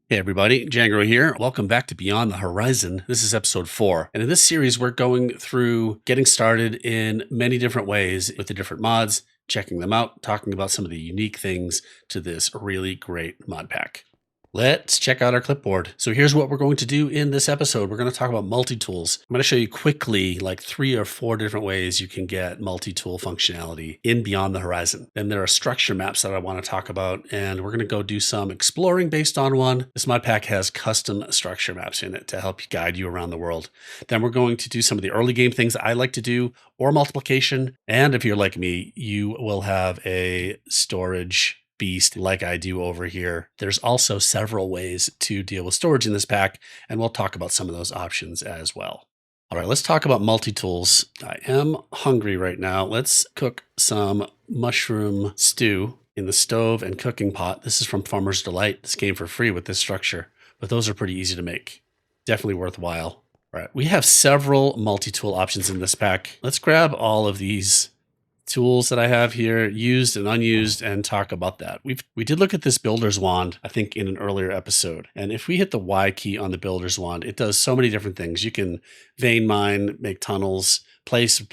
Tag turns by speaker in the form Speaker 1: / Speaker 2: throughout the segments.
Speaker 1: Hey everybody, Django here. Welcome back to Beyond the Horizon. This is episode 4. And in this series, we're going through getting started in many different ways with the different mods, checking them out, talking about some of the unique things to this really great mod pack. Let's check out our clipboard. So here's what we're going to do in this episode. We're going to talk about multi-tools. I'm going to show you quickly like 3 or 4 different ways you can get multi-tool functionality in Beyond the Horizon. Then there are structure maps that I want to talk about, and we're going to go do some exploring based on one. This mod pack has custom structure maps in it to help you guide you around the world. Then we're going to do some of the early game things I like to do, or multiplication. And if you're like me, you will have a storage beast like I do over here. There's also several ways to deal with storage in this pack, and we'll talk about some of those options as well. All right, let's talk about multi-tools. I am hungry right now. Let's cook some mushroom stew in the stove and cooking pot. This is from Farmer's Delight. This came for free with this structure, but those are pretty easy to make. Definitely worthwhile. All right, we have several multi-tool options in this pack. Let's grab all of these tools that I have here, used and unused, and talk about that. We did look at this builder's wand, I think, in an earlier episode. And if we hit the Y key on the builder's wand, it does so many different things. You can vein mine, make tunnels, place,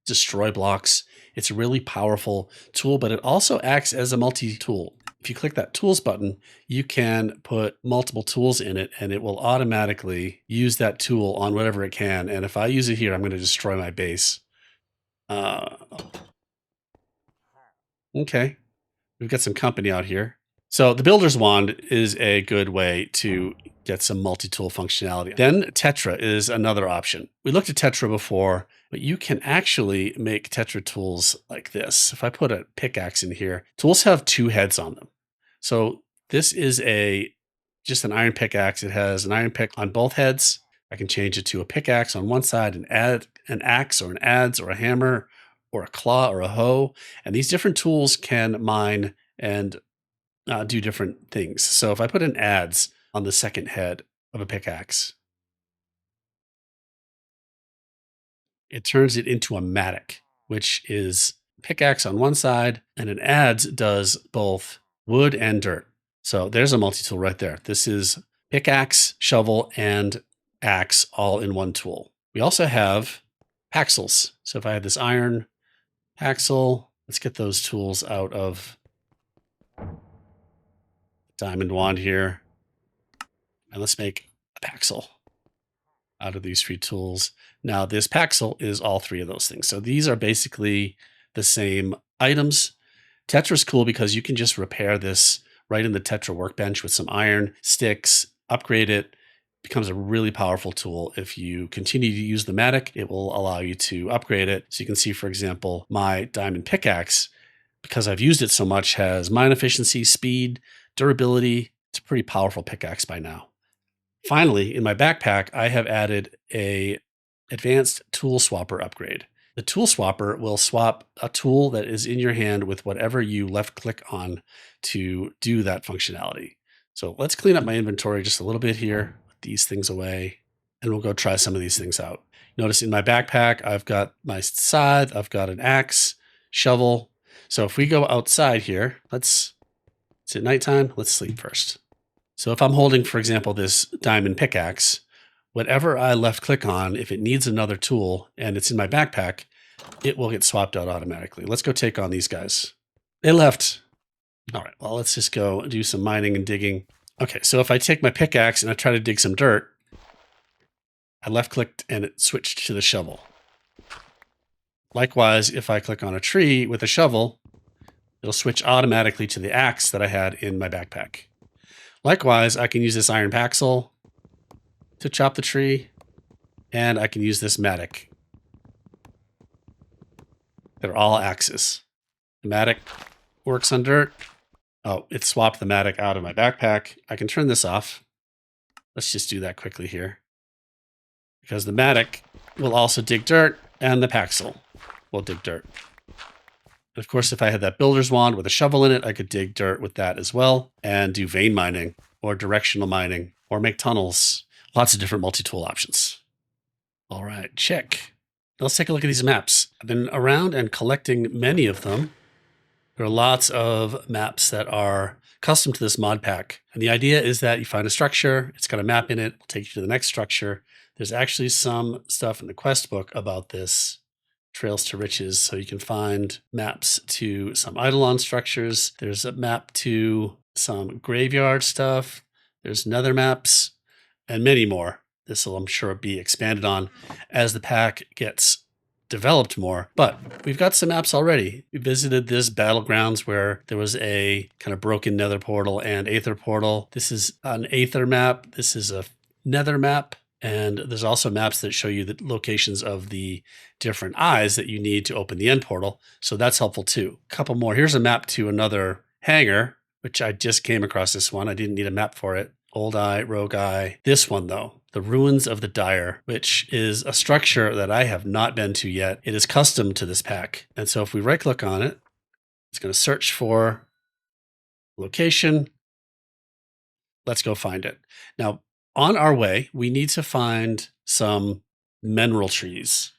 Speaker 1: destroy blocks. It's a really powerful tool, but it also acts as a multi-tool. If you click that tools button, you can put multiple tools in it, and it will automatically use that tool on whatever it can. And if I use it here, I'm going to destroy my base. Okay, we've got some company out here. So the builder's wand is a good way to get some multi-tool functionality. Then Tetra is another option. We looked at Tetra before, but you can actually make Tetra tools like this. If I put a pickaxe in here, tools have 2 heads on them. So this is just an iron pickaxe. It has an iron pick on both heads. I can change it to a pickaxe on one side and add an axe or an adze or a hammer or a claw or a hoe. And these different tools can mine and do different things. So if I put an adze on the second head of a pickaxe, it turns it into a mattock, which is pickaxe on one side, and an adze does both wood and dirt. So there's a multi-tool right there. This is pickaxe, shovel, and axe all in one tool. We also have Paxels. So if I have this iron Paxel, let's get those tools out of the diamond wand here. And let's make a Paxel out of these 3 tools. Now this Paxel is all 3 of those things. So these are basically the same items. Tetra's cool because you can just repair this right in the Tetra workbench with some iron, sticks, upgrade it. Becomes a really powerful tool. If you continue to use the mattock, it will allow you to upgrade it. So you can see, for example, my diamond pickaxe, because I've used it so much, has mine efficiency, speed, durability. It's a pretty powerful pickaxe by now. Finally, in my backpack, I have added a advanced tool swapper upgrade. The tool swapper will swap a tool that is in your hand with whatever you left click on to do that functionality. So let's clean up my inventory just a little bit here. These things away, and we'll go try some of these things out. Notice in my backpack, I've got my scythe, I've got an axe, shovel. So if we go outside here, it's at nighttime, let's sleep first. So if I'm holding, for example, this diamond pickaxe, whatever I left click on, if it needs another tool and it's in my backpack, it will get swapped out automatically. Let's go take on these guys. They left. All right, well, let's just go do some mining and digging. Okay, so if I take my pickaxe and I try to dig some dirt, I left clicked and it switched to the shovel. Likewise, if I click on a tree with a shovel, it'll switch automatically to the axe that I had in my backpack. Likewise, I can use this iron Paxel to chop the tree, and I can use this mattock. They're all axes. The mattock works on dirt. Oh, it swapped the mattock out of my backpack. I can turn this off. Let's just do that quickly here. Because the mattock will also dig dirt, and the Paxel will dig dirt. And of course, if I had that builder's wand with a shovel in it, I could dig dirt with that as well, and do vein mining, or directional mining, or make tunnels. Lots of different multi-tool options. All right, check. Let's take a look at these maps. I've been around and collecting many of them. There are lots of maps that are custom to this mod pack. And the idea is that you find a structure, it's got a map in it, it'll take you to the next structure. There's actually some stuff in the quest book about this Trails to Riches. So you can find maps to some Eidolon structures. There's a map to some graveyard stuff. There's nether maps and many more. This will, I'm sure, be expanded on as the pack gets developed more, but we've got some maps already. We visited this battlegrounds where there was a kind of broken nether portal and aether portal. This is an aether map. This is a nether map. And there's also maps that show you the locations of the different eyes that you need to open the end portal. So that's helpful too. A couple more. Here's a map to another hangar, which I just came across this one. I didn't need a map for it. Old Eye, Rogue Eye. This one though, the Ruins of the Dire, which is a structure that I have not been to yet. It is custom to this pack. And so if we right click on it, it's going to search for location. Let's go find it. Now, on our way, we need to find some Menril Trees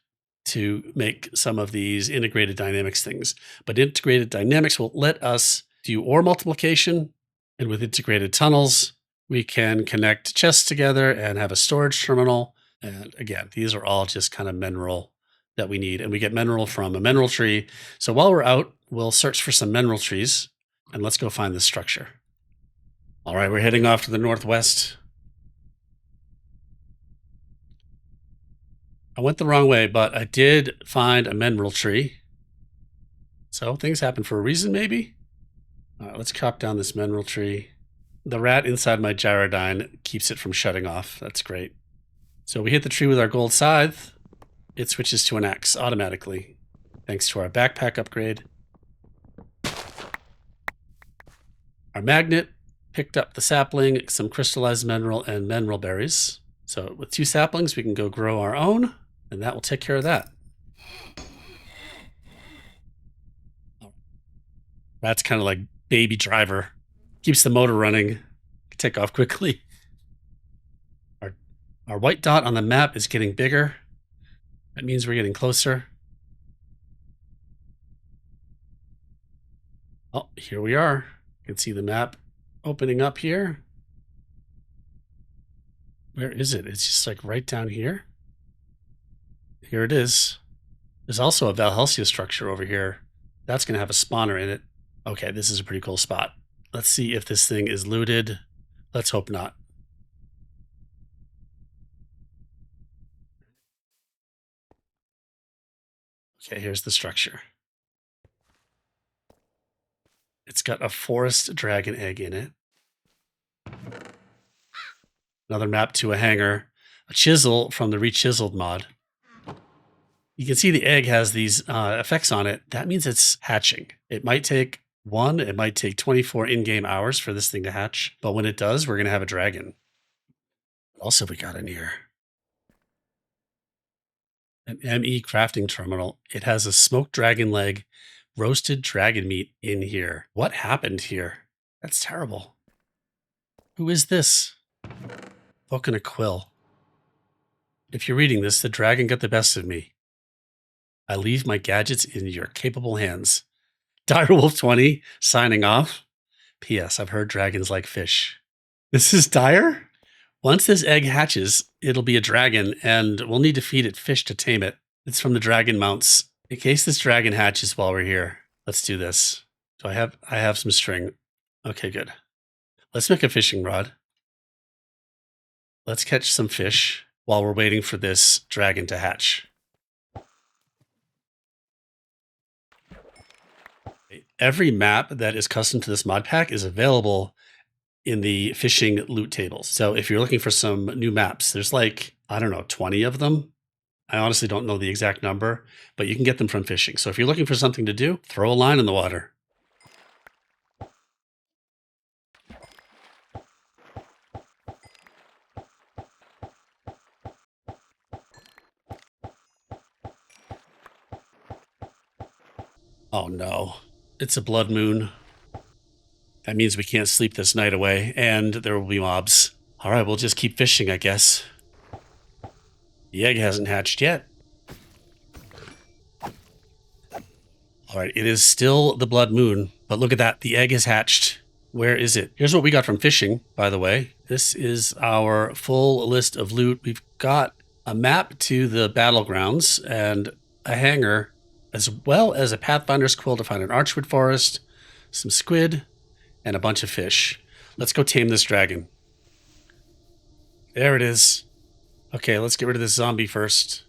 Speaker 1: to make some of these Integrated Dynamics things. But Integrated Dynamics will let us do ore multiplication, and with integrated tunnels, we can connect chests together and have a storage terminal. And again, these are all just kind of mineral that we need. And we get mineral from a mineral tree. So while we're out, we'll search for some mineral trees and let's go find this structure. All right, we're heading off to the northwest. I went the wrong way, but I did find a mineral tree. So things happen for a reason, maybe. All right, let's chop down this mineral tree. The rat inside my gyrodyne keeps it from shutting off. That's great. So we hit the tree with our gold scythe. It switches to an axe automatically, thanks to our backpack upgrade. Our magnet picked up the sapling, some crystallized mineral, and mineral berries. So with 2 saplings, we can go grow our own, and that will take care of that. Rat's kind of like baby driver. Keeps the motor running. Take off quickly. Our white dot on the map is getting bigger. That means we're getting closer. Oh, here we are. You can see the map opening up here. Where is it? It's just like right down here. Here it is. There's also a Valhelsia structure over here. That's going to have a spawner in it. Okay, this is a pretty cool spot. Let's see if this thing is looted. Let's hope not. Okay, here's the structure. It's got a forest dragon egg in it. Another map to a hangar. A chisel from the Rechiseled mod. You can see the egg has these effects on it. That means it's hatching. It might take 1, it might take 24 in-game hours for this thing to hatch. But when it does, we're going to have a dragon. What else have we got in here? An ME crafting terminal. It has a smoked dragon leg, roasted dragon meat in here. What happened here? That's terrible. Who is this? Poking a quill. If you're reading this, the dragon got the best of me. I leave my gadgets in your capable hands. Direwolf20 signing off. P.S. I've heard dragons like fish. This is Dire? Once this egg hatches, it'll be a dragon, and we'll need to feed it fish to tame it. It's from the dragon mounts. In case this dragon hatches while we're here, let's do this. I have some string. Okay, good. Let's make a fishing rod. Let's catch some fish while we're waiting for this dragon to hatch. Every map that is custom to this mod pack is available in the fishing loot tables. So if you're looking for some new maps, there's like, I don't know, 20 of them. I honestly don't know the exact number, but you can get them from fishing. So if you're looking for something to do, throw a line in the water. Oh no, it's a blood moon. That means we can't sleep this night away, and there will be mobs. All right, we'll just keep fishing, I guess. The egg hasn't hatched yet. All right, it is still the blood moon, but look at that. The egg has hatched. Where is it? Here's what we got from fishing, by the way. This is our full list of loot. We've got a map to the battlegrounds and a hangar, as well as a Pathfinder's quill to find an archwood forest, some squid, and a bunch of fish. Let's go tame this dragon. There it is. Okay, let's get rid of this zombie first.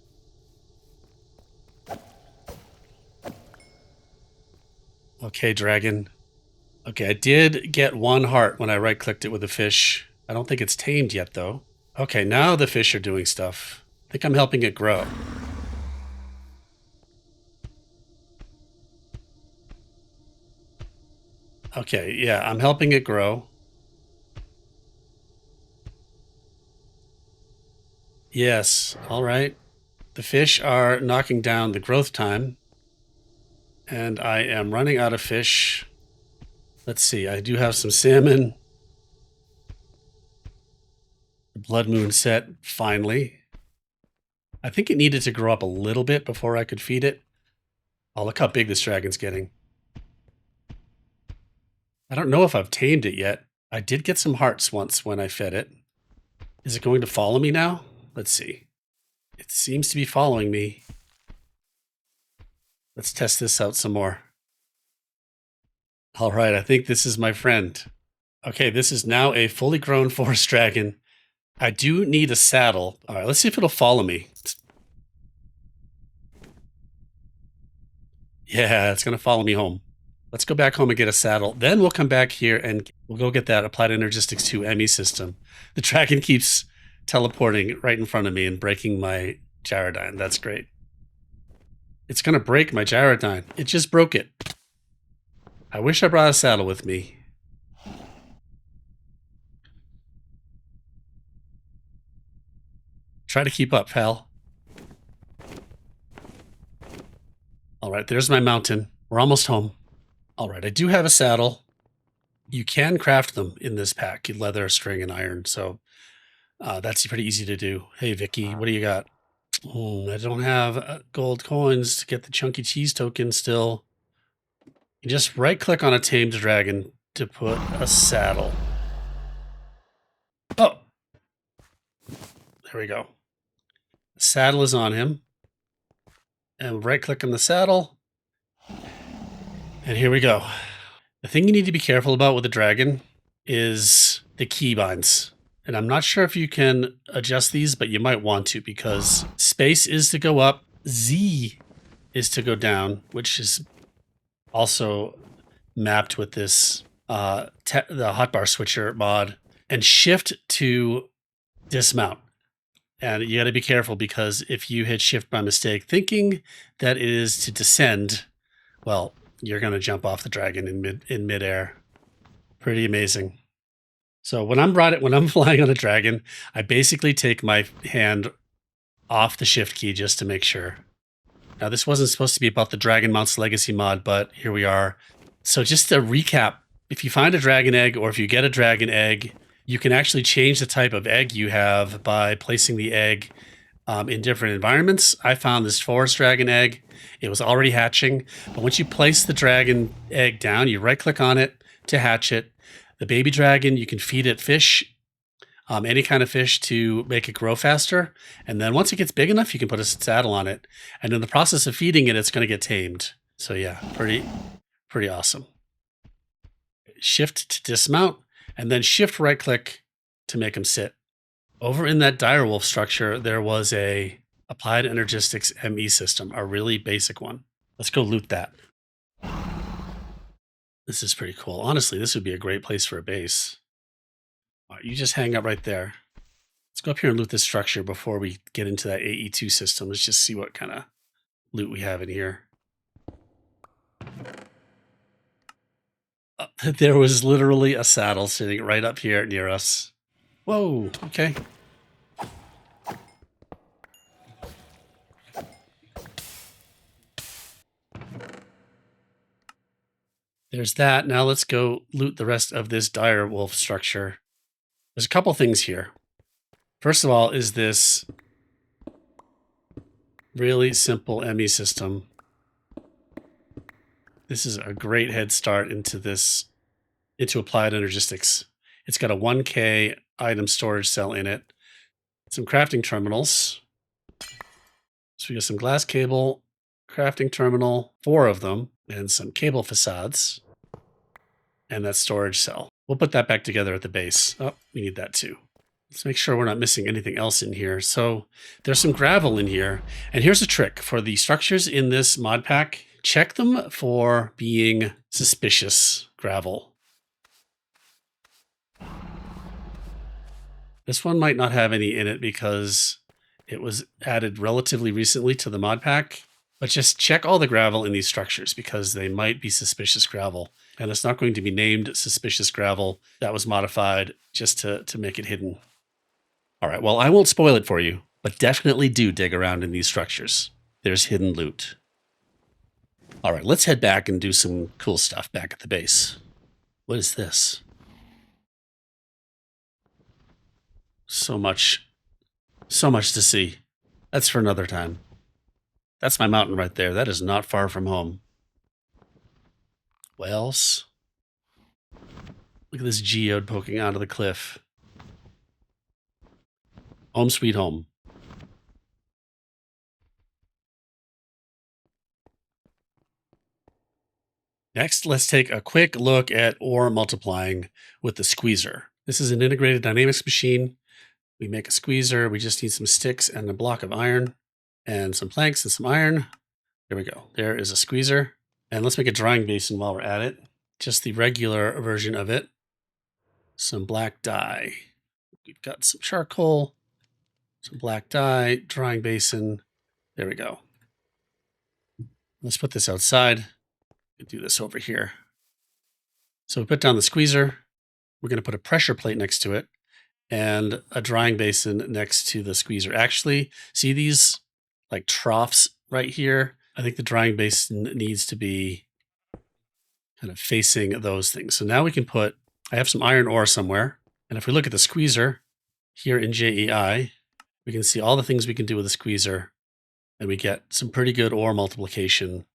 Speaker 1: Okay, dragon. Okay, I did get 1 heart when I right-clicked it with a fish. I don't think it's tamed yet, though. Okay, now the fish are doing stuff. I think I'm helping it grow. Okay, yeah, I'm helping it grow. Yes, all right. The fish are knocking down the growth time. And I am running out of fish. Let's see, I do have some salmon. The blood moon set, finally. I think it needed to grow up a little bit before I could feed it. Oh, look how big this dragon's getting. I don't know if I've tamed it yet. I did get some hearts once when I fed it. Is it going to follow me now? Let's see. It seems to be following me. Let's test this out some more. All right, I think this is my friend. Okay, this is now a fully grown forest dragon. I do need a saddle. All right, let's see if it'll follow me. Yeah, it's going to follow me home. Let's go back home and get a saddle. Then we'll come back here and we'll go get that Applied Energistics 2 ME system. The dragon keeps teleporting right in front of me and breaking my gyrodyne. That's great. It's going to break my gyrodyne. It just broke it. I wish I brought a saddle with me. Try to keep up, pal. All right, there's my mountain. We're almost home. All right, I do have a saddle. You can craft them in this pack, leather, string, and iron. So that's pretty easy to do. Hey, Vicky, what do you got? I don't have gold coins to get the chunky cheese token still. You just right-click on a tamed dragon to put a saddle. Oh! There we go. The saddle is on him. And right-click on the saddle. And here we go. The thing you need to be careful about with the dragon is the keybinds. And I'm not sure if you can adjust these, but you might want to, because space is to go up, Z is to go down, which is also mapped with this the hotbar switcher mod, and shift to dismount. And you got to be careful, because if you hit shift by mistake thinking that it is to descend, well, you're going to jump off the dragon in midair. Pretty amazing. So when I'm flying on a dragon, I basically take my hand off the shift key just to make sure. Now, this wasn't supposed to be about the Dragon Mounts Legacy mod, but here we are. So just to recap, if you find a dragon egg, or if you get a dragon egg, you can actually change the type of egg you have by placing the egg in different environments. I found this forest dragon egg. It was already hatching, but once you place the dragon egg down, you right-click on it to hatch it. The baby dragon, you can feed it fish, any kind of fish, to make it grow faster. And then once it gets big enough, you can put a saddle on it. And in the process of feeding it, it's going to get tamed. So yeah, pretty awesome. Shift to dismount, and then shift right-click to make them sit. Over in that direwolf structure, there was a Applied Energistics ME system, a really basic one. Let's go loot that. This is pretty cool. Honestly, this would be a great place for a base. All right, you just hang up right there. Let's go up here and loot this structure before we get into that AE2 system. Let's just see what kind of loot we have in here. There was literally a saddle sitting right up here near us. Whoa, okay. There's that. Now let's go loot the rest of this dire wolf structure. There's a couple things here. First of all is this really simple ME system. This is a great head start into this into Applied Energistics. It's got a 1K item storage cell in it, some crafting terminals. So we got some glass cable, crafting terminal, 4 of them, and some cable facades, and that storage cell. We'll put that back together at the base. Oh, we need that too. Let's make sure we're not missing anything else in here. So there's some gravel in here. And here's a trick for the structures in this mod pack. Check them for being suspicious gravel. This one might not have any in it because it was added relatively recently to the mod pack. But just check all the gravel in these structures because they might be suspicious gravel. And it's not going to be named suspicious gravel. That was modified just to make it hidden. All right, well, I won't spoil it for you, but definitely do dig around in these structures. There's hidden loot. All right, let's head back and do some cool stuff back at the base. What is this? So much to see. That's for another time. That's my mountain right there. That is not far from home. Wells. Look at this geode poking out of the cliff. Home sweet home. Next, let's take a quick look at ore multiplying with the squeezer. This is an integrated dynamics machine. We make a squeezer. We just need some sticks and a block of iron and some planks and some iron. There we go. There is a squeezer. And let's make a drying basin while we're at it. Just the regular version of it. Some black dye. We've got some charcoal. Some black dye, drying basin. There we go. Let's put this outside. Do this over here. So we put down the squeezer. We're going to put a pressure plate next to it and a drying basin next to the squeezer. Actually, see these like troughs right here? I think the drying basin needs to be kind of facing those things. So now we can put, I have some iron ore somewhere. And if we look at the squeezer here in JEI, we can see all the things we can do with the squeezer, and we get some pretty good ore multiplication.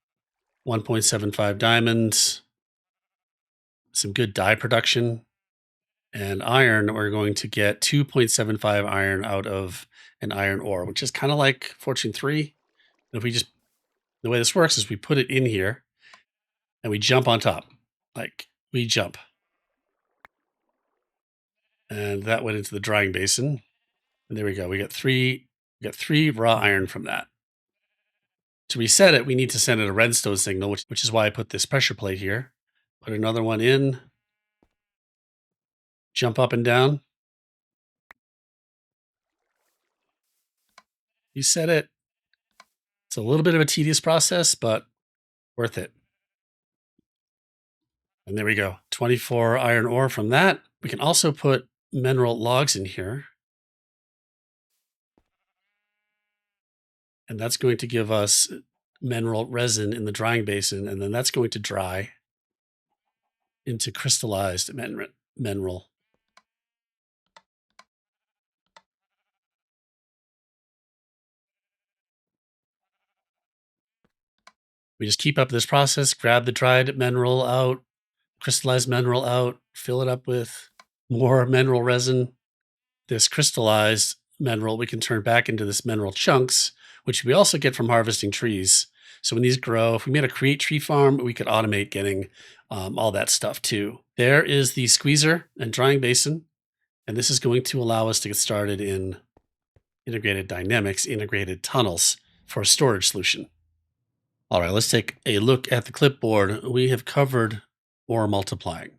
Speaker 1: 1.75 diamonds, some good dye production, and iron, we're going to get 2.75 iron out of an iron ore, which is kind of like Fortune 3. And if we just, the way this works is we put it in here, and we jump on top. Like, we jump. And that went into the drying basin. And there we go. We got three raw iron from that. To reset it, we need to send it a redstone signal, which is why I put this pressure plate here. Put another one in. Jump up and down. Reset it. It's a little bit of a tedious process, but worth it. And there we go. 24 iron ore from that. We can also put mineral logs in here. And that's going to give us mineral resin in the drying basin, and then that's going to dry into crystallized mineral. We just keep up this process, grab the dried mineral out, crystallized mineral out, fill it up with more mineral resin. This crystallized mineral we can turn back into this mineral chunks, which we also get from harvesting trees. So when these grow, if we made a create tree farm, we could automate getting all that stuff too. There is the squeezer and drying basin. And this is going to allow us to get started in Integrated Dynamics, integrated tunnels for a storage solution. All right, let's take a look at the clipboard. We have covered ore multiplying.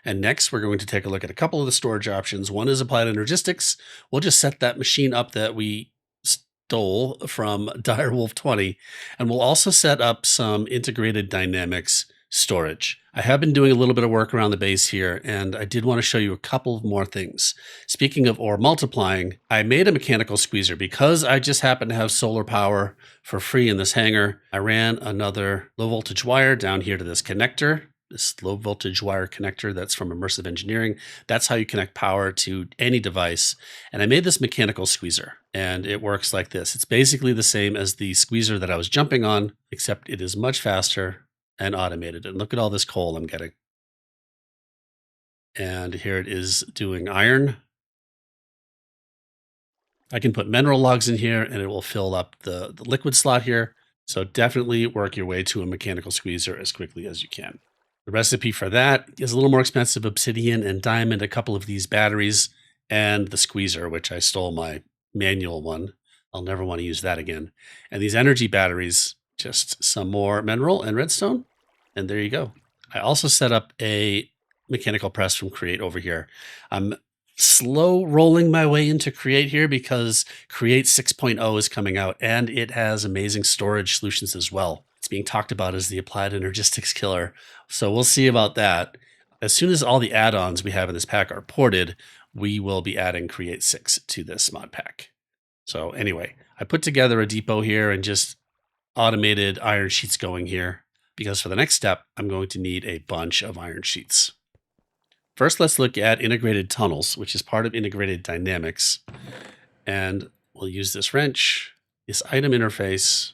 Speaker 1: And next, we're going to take a look at a couple of the storage options. One is Applied Energistics. We'll just set that machine up that we stole from Direwolf 20. And we'll also set up some Integrated Dynamics storage. I have been doing a little bit of work around the base here, and I did want to show you a couple of more things. Speaking of ore multiplying, I made a mechanical squeezer because I just happen to have solar power for free in this hangar. I ran another low voltage wire down here to this connector, this low voltage wire connector that's from Immersive Engineering. That's how you connect power to any device. And I made this mechanical squeezer, and it works like this. It's basically the same as the squeezer that I was jumping on, except it is much faster and automated. And look at all this coal I'm getting. And here it is doing iron. I can put mineral logs in here and it will fill up the liquid slot here. So definitely work your way to a mechanical squeezer as quickly as you can. The recipe for that is a little more expensive: obsidian and diamond, a couple of these batteries, and the squeezer, which I stole my manual one. I'll never want to use that again. And these energy batteries, just some more mineral and redstone. And there you go. I also set up a mechanical press from Create over here. I'm slow rolling my way into Create here because Create 6.0 is coming out and it has amazing storage solutions as well. It's being talked about as the applied energistics killer. So we'll see about that. As soon as all the add-ons we have in this pack are ported, we will be adding Create 6 to this mod pack. So anyway, I put together a depot here and just automated iron sheets going here, because for the next step, I'm going to need a bunch of iron sheets. First, let's look at integrated tunnels, which is part of Integrated Dynamics. And we'll use this wrench, this item interface,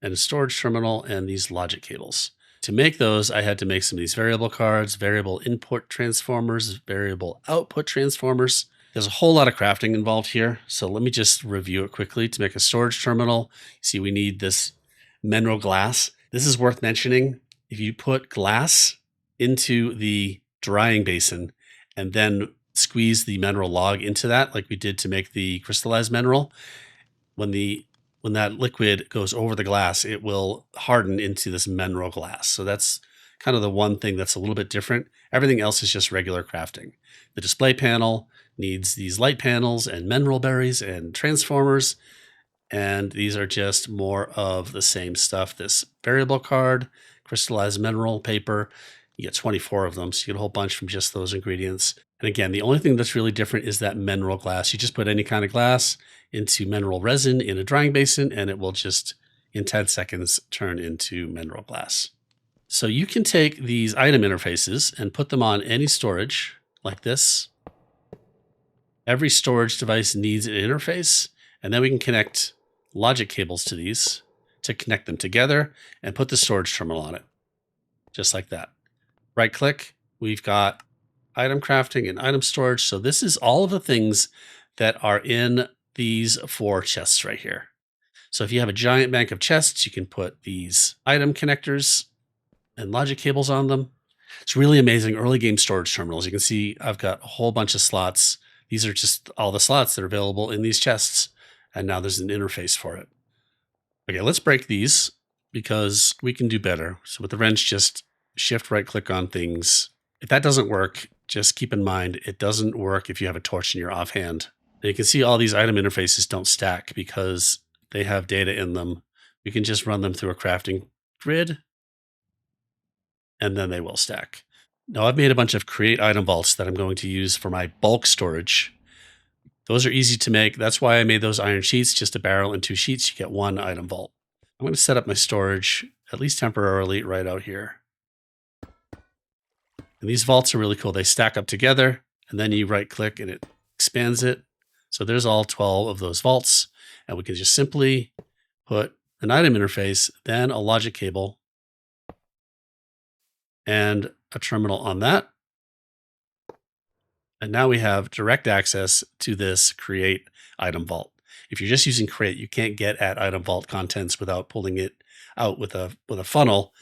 Speaker 1: and a storage terminal, and these logic cables. To make those, I had to make some of these variable cards, variable input transformers, variable output transformers. There's a whole lot of crafting involved here. So let me just review it quickly. To make a storage terminal, see, we need this Menril glass. This is worth mentioning. If you put glass into the drying basin and then squeeze the mineral log into that, like we did to make the crystallized mineral, when that liquid goes over the glass, it will harden into this mineral glass. So that's kind of the one thing that's a little bit different. Everything else is just regular crafting. The display panel needs these light panels and mineral berries and transformers. And these are just more of the same stuff. This variable card, crystallized mineral paper, you get 24 of them. So you get a whole bunch from just those ingredients. And again, the only thing that's really different is that mineral glass. You just put any kind of glass into mineral resin in a drying basin, and it will just, in 10 seconds, turn into mineral glass. So you can take these item interfaces and put them on any storage like this. Every storage device needs an interface, and then we can connect logic cables to these to connect them together and put the storage terminal on it, just like that. Right click, we've got item crafting and item storage. So this is all of the things that are in these 4 chests right here. So if you have a giant bank of chests, you can put these item connectors and logic cables on them. It's really amazing. Early game storage terminals. You can see I've got a whole bunch of slots. These are just all the slots that are available in these chests. And now there's an interface for it. Okay, let's break these because we can do better. So with the wrench, just shift right click on things. If that doesn't work, just keep in mind, it doesn't work if you have a torch in your offhand. And you can see all these item interfaces don't stack because they have data in them. We can just run them through a crafting grid, and then they will stack. Now I've made a bunch of create item vaults that I'm going to use for my bulk storage. Those are easy to make. That's why I made those iron sheets, just a barrel and 2 sheets. You get 1 item vault. I'm going to set up my storage, at least temporarily, right out here. And these vaults are really cool. They stack up together, and then you right click and it expands it. So there's all 12 of those vaults, and we can just simply put an item interface, then a logic cable, and a terminal on that. And now we have direct access to this create item vault. If you're just using create, you can't get at item vault contents without pulling it out with a funnel.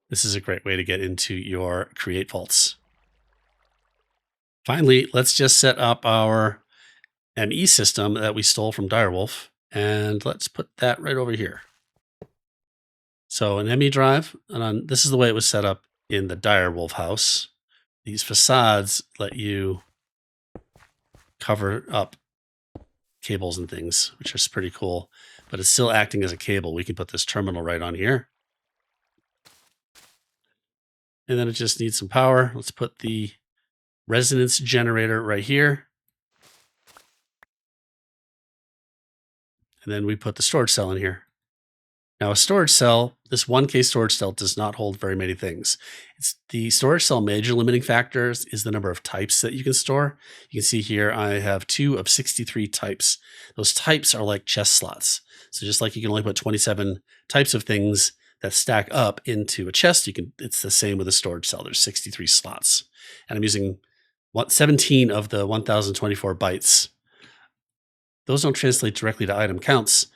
Speaker 1: This is a great way to get into your create vaults. Finally, let's just set up our ME system that we stole from Direwolf, and let's put that right over here. So an ME drive, and this is the way it was set up in the Direwolf house. These facades let you cover up cables and things, which is pretty cool, but it's still acting as a cable. We can put this terminal right on here. And then it just needs some power. Let's put the resonance generator right here. And then we put the storage cell in here. Now a storage cell, this 1K storage cell does not hold very many things. It's the storage cell major limiting factors is the number of types that you can store. You can see here I have 2 of 63 types. Those types are like chest slots. So just like you can only put 27 types of things, that stack up into a chest. It's the same with a storage cell. There's 63 slots. And I'm using 17 of the 1024 bytes. Those don't translate directly to item counts.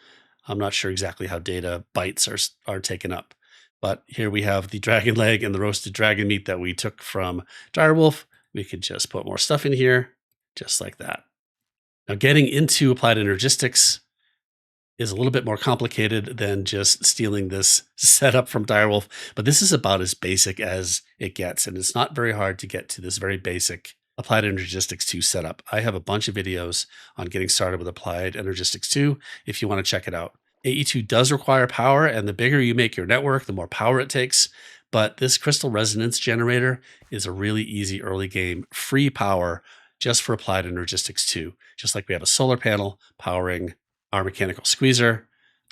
Speaker 1: I'm not sure exactly how data bytes are taken up. But here we have the dragon leg and the roasted dragon meat that we took from Direwolf. We could just put more stuff in here, just like that. Now, getting into applied energistics is a little bit more complicated than just stealing this setup from Direwolf, but this is about as basic as it gets, and it's not very hard to get to this very basic Applied Energistics 2 setup. I have a bunch of videos on getting started with Applied Energistics 2 if you want to check it out. AE2 does require power, and the bigger you make your network, the more power it takes, but this crystal resonance generator is a really easy early game free power just for Applied Energistics 2, just like we have a solar panel powering our mechanical squeezer.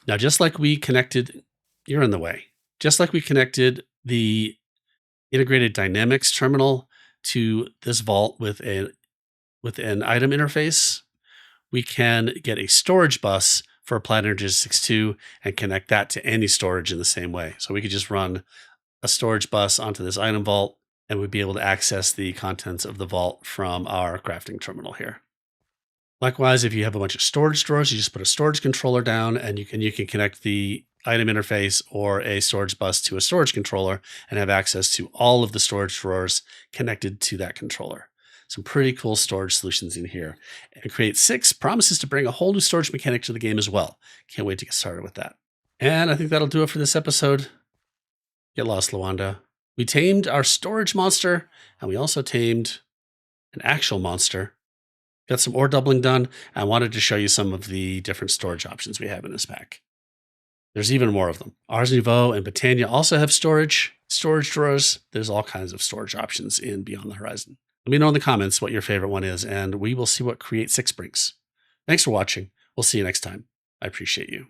Speaker 1: Now, just like we connected, you're in the way. Just like we connected the Integrated Dynamics terminal to this vault with an item interface, we can get a storage bus for Applied Energistics 2 and connect that to any storage in the same way. So we could just run a storage bus onto this item vault, and we'd be able to access the contents of the vault from our crafting terminal here. Likewise, if you have a bunch of storage drawers, you just put a storage controller down, and you can connect the item interface or a storage bus to a storage controller and have access to all of the storage drawers connected to that controller. Some pretty cool storage solutions in here. And Create 6 promises to bring a whole new storage mechanic to the game as well. Can't wait to get started with that. And I think that'll do it for this episode. Get lost, Lawanda. We tamed our storage monster, and we also tamed an actual monster. Got some ore doubling done. I wanted to show you some of the different storage options we have in this pack. There's even more of them. Ars Nouveau and Botania also have storage drawers. There's all kinds of storage options in Beyond the Horizon. Let me know in the comments what your favorite one is, and we will see what Create 6 brings. Thanks for watching. We'll see you next time. I appreciate you.